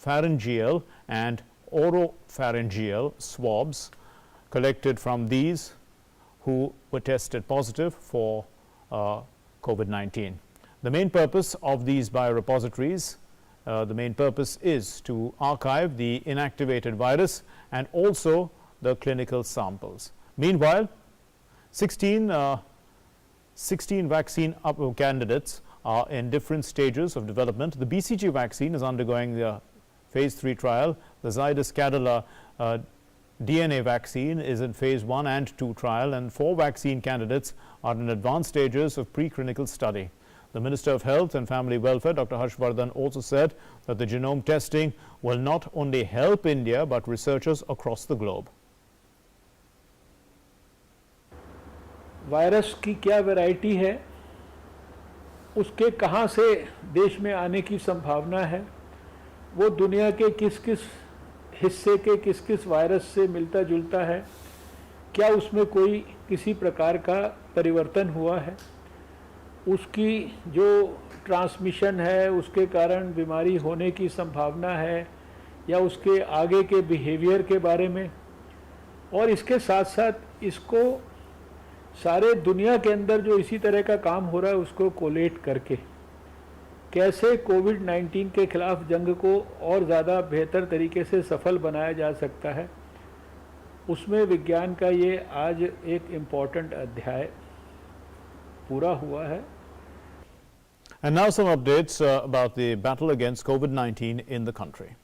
pharyngeal and oropharyngeal swabs collected from these who were tested positive for COVID-19. The main purpose of these biorepositories, the main purpose is to archive the inactivated virus and also the clinical samples. Meanwhile, 16 vaccine candidates are in different stages of development. The BCG vaccine is undergoing the phase 3 trial. The Zydus Cadila DNA vaccine is in phase 1 and 2 trial, and 4 vaccine candidates are in advanced stages of preclinical study. The Minister of Health and Family Welfare, Dr. Harshvardhan, also said that the genome testing will not only help India but researchers across the globe. Virus की क्या variety है, उसके कहां से देश में आने की संभावना है, वो दुनिया के किस किस हिस्से के किस किस वायरस से मिलता जुलता है, क्या उसमें कोई किसी प्रकार का परिवर्तन हुआ है, उसकी जो ट्रांसमिशन है उसके कारण बीमारी होने की संभावना है या उसके आगे के बिहेवियर के बारे में, और इसके साथ साथ इसको सारे दुनिया के अंदर जो इसी तरह का काम हो रहा है उसको कोलेट करके कैसे कोविड-19 के खिलाफ जंग को और ज़्यादा बेहतर तरीके से सफल बनाया जा सकता है, उसमें विज्ञान का ये आज एक इम्पॉर्टेंट अध्याय पूरा हुआ है. And now some updates about the battle against COVID-19 in the country.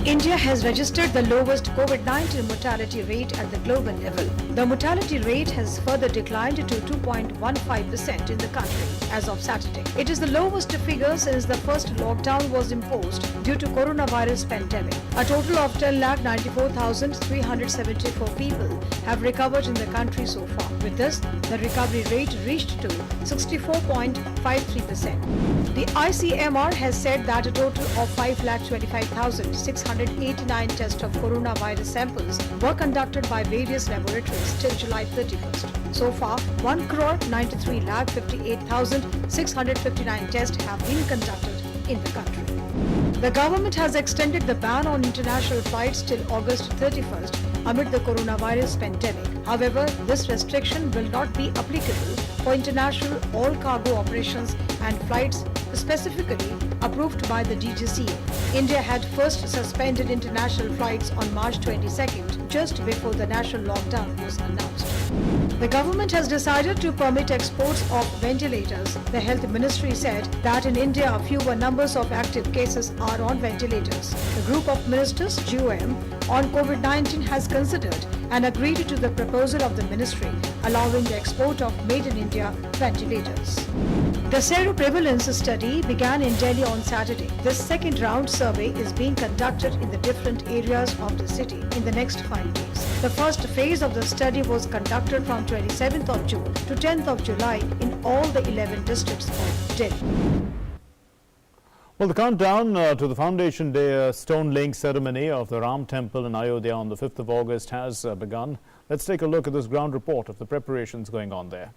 India has registered the lowest COVID-19 mortality rate at the global level. The mortality rate has further declined to 2.15% in the country as of Saturday. It is the lowest figure since the first lockdown was imposed due to coronavirus pandemic. A total of 10,94,374 people have recovered in the country so far. With this, the recovery rate reached to 64.53%. The ICMR has said that a total of 5,25,689 tests of coronavirus samples were conducted by various laboratories till July 31st. So far, 1,93,58,659 tests have been conducted in the country. The government has extended the ban on international flights till August 31st amid the coronavirus pandemic. However, this restriction will not be applicable for international all-cargo operations and flights specifically approved by the DGCA. India had first suspended international flights on March 22nd, just before the national lockdown was announced. The government has decided to permit exports of ventilators. The Health Ministry said that in India, fewer numbers of active cases are on ventilators. The group of ministers, GOM, on COVID-19 has considered and agreed to the proposal of the ministry allowing the export of made-in-India ventilators. The seroprevalence study began in Delhi on Saturday. This second round survey is being conducted in the different areas of the city in the next 5 days. The first phase of the study was conducted from 27th of June to 10th of July in all the 11 districts of Delhi. Well, the countdown to the Foundation Day stone laying ceremony of the Ram Temple in Ayodhya on the 5th of August has begun. Let's take a look at this ground report of the preparations going on there.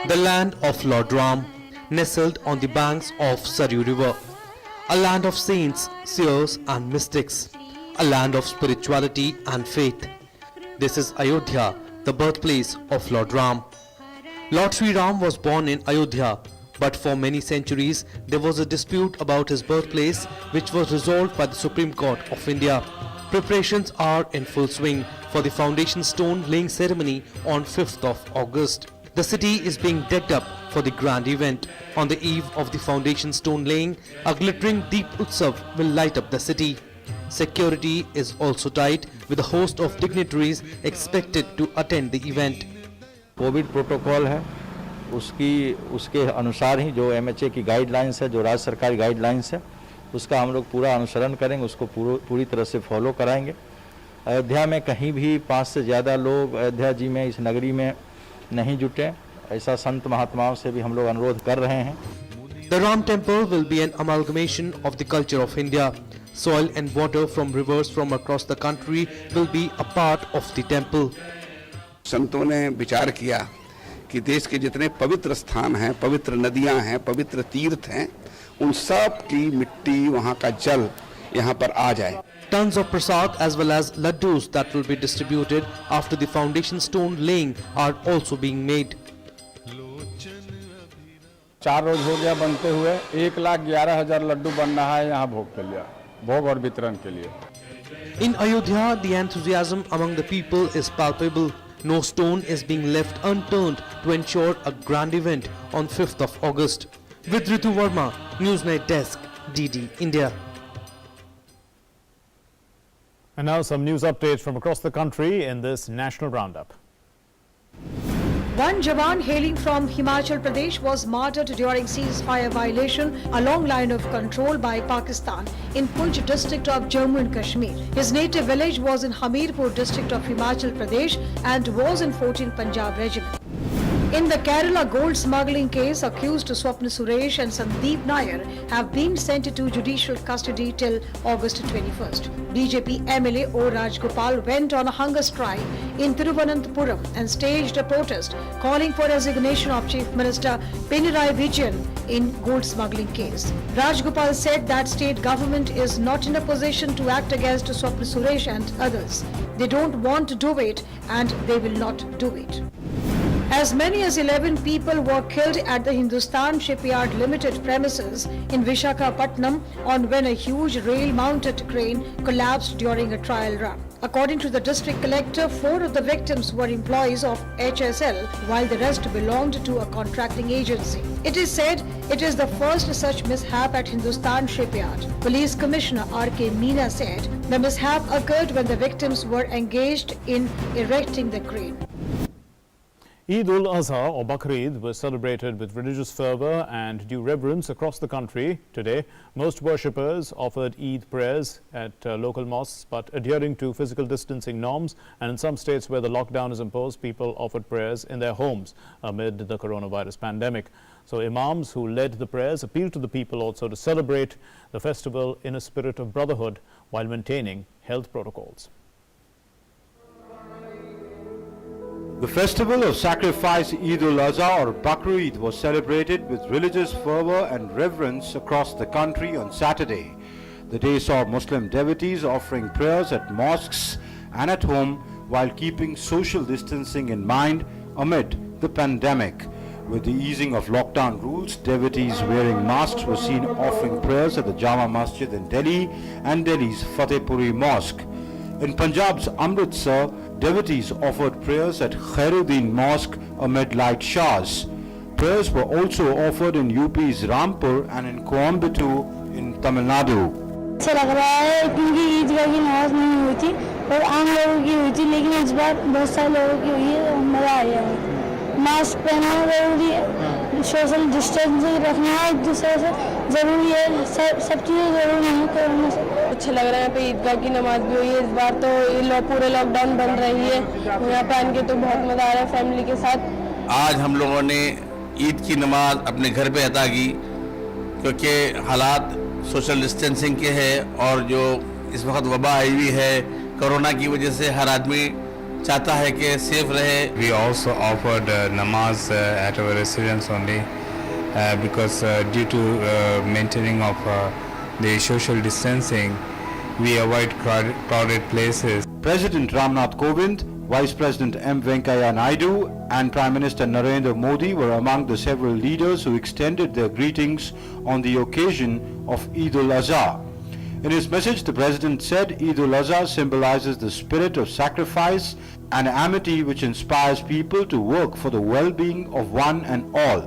The land of Lord Ram, nestled on the banks of Saryu River, a land of saints, seers and mystics, a land of spirituality and faith. This is Ayodhya, the birthplace of Lord Ram. Lord Sri Ram was born in Ayodhya, but for many centuries there was a dispute about his birthplace which was resolved by the Supreme Court of India. Preparations are in full swing for the foundation stone laying ceremony on 5th of August. The city is being decked up for the grand event. On the eve of the foundation stone laying, a glittering Deep Utsav will light up the city. Security is also tight with a host of dignitaries expected to attend the event. Covid protocol है, उसके अनुसार ही जो MHA की guidelines है, जो राज्य सरकारी guidelines है, उसका हम लोग पूरा अनुसरण करेंगे, उसको पूरी तरह से फॉलो कराएंगे. अयोध्या में कहीं भी 5 से ज़्यादा लोग अयोध्या जी में इस नगरी में नहीं जुटे, ऐसा संत महात्माओं से भी हम लोग अनुरोध कर रहे हैं. The Ram Temple will be an amalgamation of the culture of India. Soil and water from rivers from across the country will be a part of the temple. संतों ने विचार किया कि देश के जितने पवित्र स्थान हैं, पवित्र नदियां हैं, पवित्र तीर्थ हैं, उन सब की मिट्टी, वहां का जल यहाँ पर आ जाए. Tons of prasad as well as laddus that will be distributed after the foundation stone laying are also being made. 4 रोज हो गया बनते हुए, 1,11,000 लड्डू बन रहा है यहाँ भोग के लिए, भोग और वितरण के लिए. In Ayodhya, the enthusiasm among the people is palpable. No stone is being left unturned to ensure a grand event on 5th of August. With Ritu Verma, Newsnight Desk, DD India. And now some news updates from across the country in this national roundup. One Jawan hailing from Himachal Pradesh was martyred during ceasefire violation along line of control by Pakistan in Poonch district of Jammu and Kashmir. His native village was in Hamirpur district of Himachal Pradesh and was in 14th Punjab regiment. In the Kerala gold smuggling case, accused Swapna Suresh and Sandeep Nair have been sent to judicial custody till August 21st. BJP MLA O. Rajgopal went on a hunger strike in Thiruvananthapuram and staged a protest calling for resignation of Chief Minister Pinarayi Vijayan in gold smuggling case. Rajgopal said that state government is not in a position to act against Swapna Suresh and others. They don't want to do it and they will not do it. As many as 11 people were killed at the Hindustan Shipyard Limited premises in Visakhapatnam on when a huge rail-mounted crane collapsed during a trial run. According to the district collector, 4 of the victims were employees of HSL while the rest belonged to a contracting agency. It is said it is the first such mishap at Hindustan Shipyard. Police Commissioner R.K. Meena said the mishap occurred when the victims were engaged in erecting the crane. Eid-ul-Azha or Bakr-Eid was celebrated with religious fervor and due reverence across the country today. Most worshippers offered Eid prayers at local mosques, but adhering to physical distancing norms, and in some states where the lockdown is imposed, people offered prayers in their homes amid the coronavirus pandemic. So imams who led the prayers appealed to the people also to celebrate the festival in a spirit of brotherhood while maintaining health protocols. The festival of sacrifice Eid-ul-Azha or Bakr-Eid was celebrated with religious fervor and reverence across the country on Saturday. The day saw Muslim devotees offering prayers at mosques and at home while keeping social distancing in mind amid the pandemic. With the easing of lockdown rules, devotees wearing masks were seen offering prayers at the Jama Masjid in Delhi and Delhi's Fatehpuri Mosque. In Punjab's Amritsar, devotees offered prayers at Khairuddin Mosque amid light showers. Prayers were also offered in UP's Rampur and in Coimbatore in Tamil Nadu. अच्छा लग रहा है क्योंकि ईदगाह की नमाज नहीं हुई थी और आम लोगों की हुई थी, लेकिन इस बार बहुत सारे लोगों की हुई है और मज़ा आया है. मास्क पहनना जरूरी है, सोशल डिस्टेंसिंग रखना एक दूसरे से जरूरी है, सब चीज़ें जरूरी हैं कोरोना से. अच्छा लग रहा है, यहाँ पे ईदगाह की नमाज भी हुई है. इस बार तो पूरे लॉकडाउन बंद रही है, यहाँ पे आने के तो बहुत मज़ा आ रहा है फैमिली के साथ. आज हम लोगों ने ईद की नमाज अपने घर पे अदा की क्योंकि हालात सोशल डिस्टेंसिंग के हैं और जो इस वक्त वबा आई हुई है कोरोना की वजह से हर आदमी चाहता है कि सेफ रहे. We also offered namaz at our residence only because due to maintaining of the social distancing, we avoid crowded places. President Ramnath Kovind, Vice President M. Venkaiah Naidu and Prime Minister Narendra Modi were among the several leaders who extended their greetings on the occasion of Eid-ul-Azha. In his message, the President said Eid-ul-Azha symbolizes the spirit of sacrifice and amity which inspires people to work for the well-being of one and all.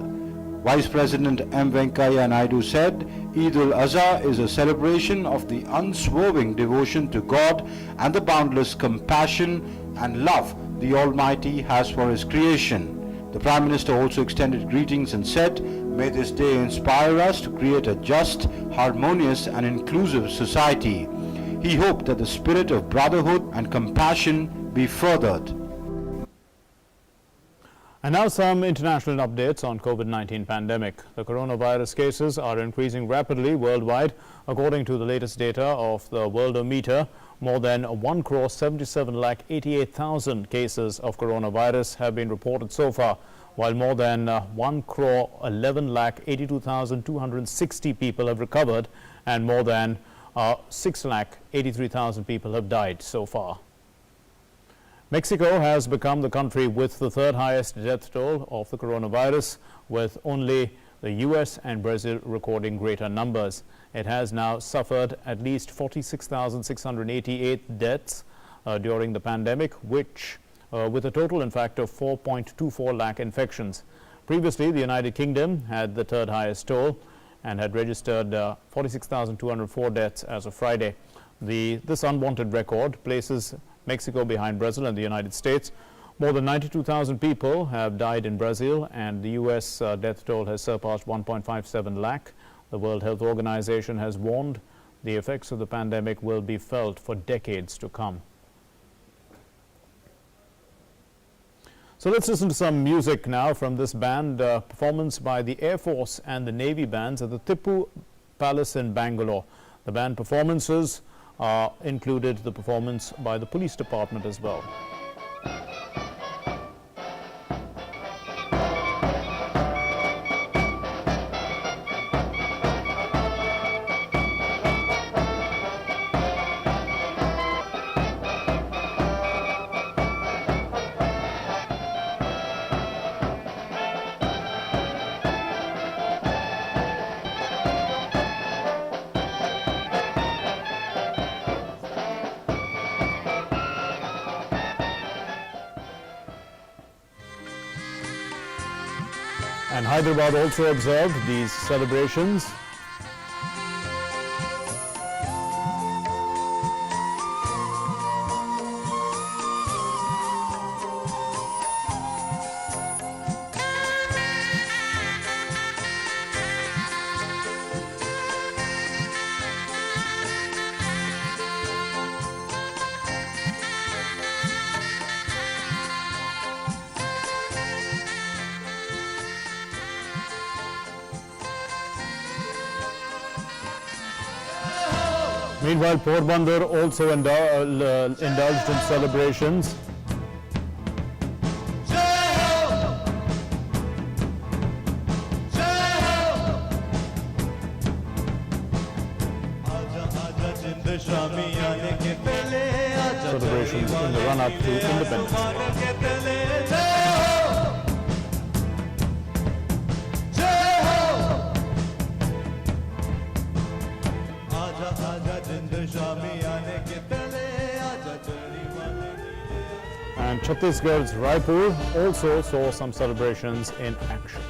Vice President M. Venkaiah Naidu said Eid-ul-Azha is a celebration of the unswerving devotion to God and the boundless compassion and love the Almighty has for His creation. The Prime Minister also extended greetings and said, "May this day inspire us to create a just, harmonious and inclusive society." He hoped that the spirit of brotherhood and compassion be furthered. And now some international updates on COVID-19 pandemic. The coronavirus cases are increasing rapidly worldwide. According to the latest data of the Worldometer, more than 1,77,88,000 cases of coronavirus have been reported so far, while more than 1,11,82,260 people have recovered and more than 6,83,000 people have died so far. Mexico has become the country with the third highest death toll of the coronavirus, with only the US and Brazil recording greater numbers. It has now suffered at least 46,688 deaths during the pandemic, which with a total, in fact, of 4.24 lakh infections. Previously, the United Kingdom had the third highest toll and had registered 46,204 deaths as of Friday. This unwanted record places Mexico behind Brazil and the United States. More than 92,000 people have died in Brazil, and the US death toll has surpassed 1.57 lakh. The World Health Organization has warned the effects of the pandemic will be felt for decades to come. So let's listen to some music now from this band, performance by the Air Force and the Navy bands at the Tipu Palace in Bangalore. The band performances included the performance by the police department as well. And Hyderabad also observed these celebrations. Meanwhile, Porbandar also indulged in celebrations. Celebrations in the run-up to independence. And Chhattisgarh's Raipur also saw some celebrations in action.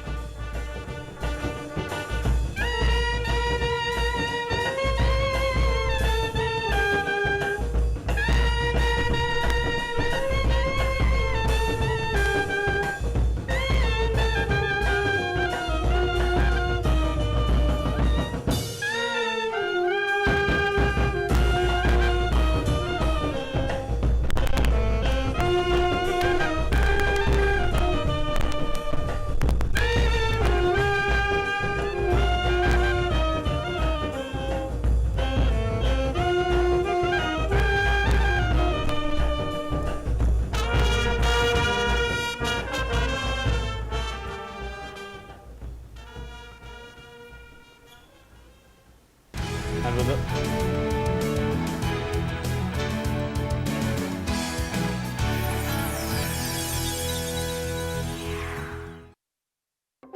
And with it.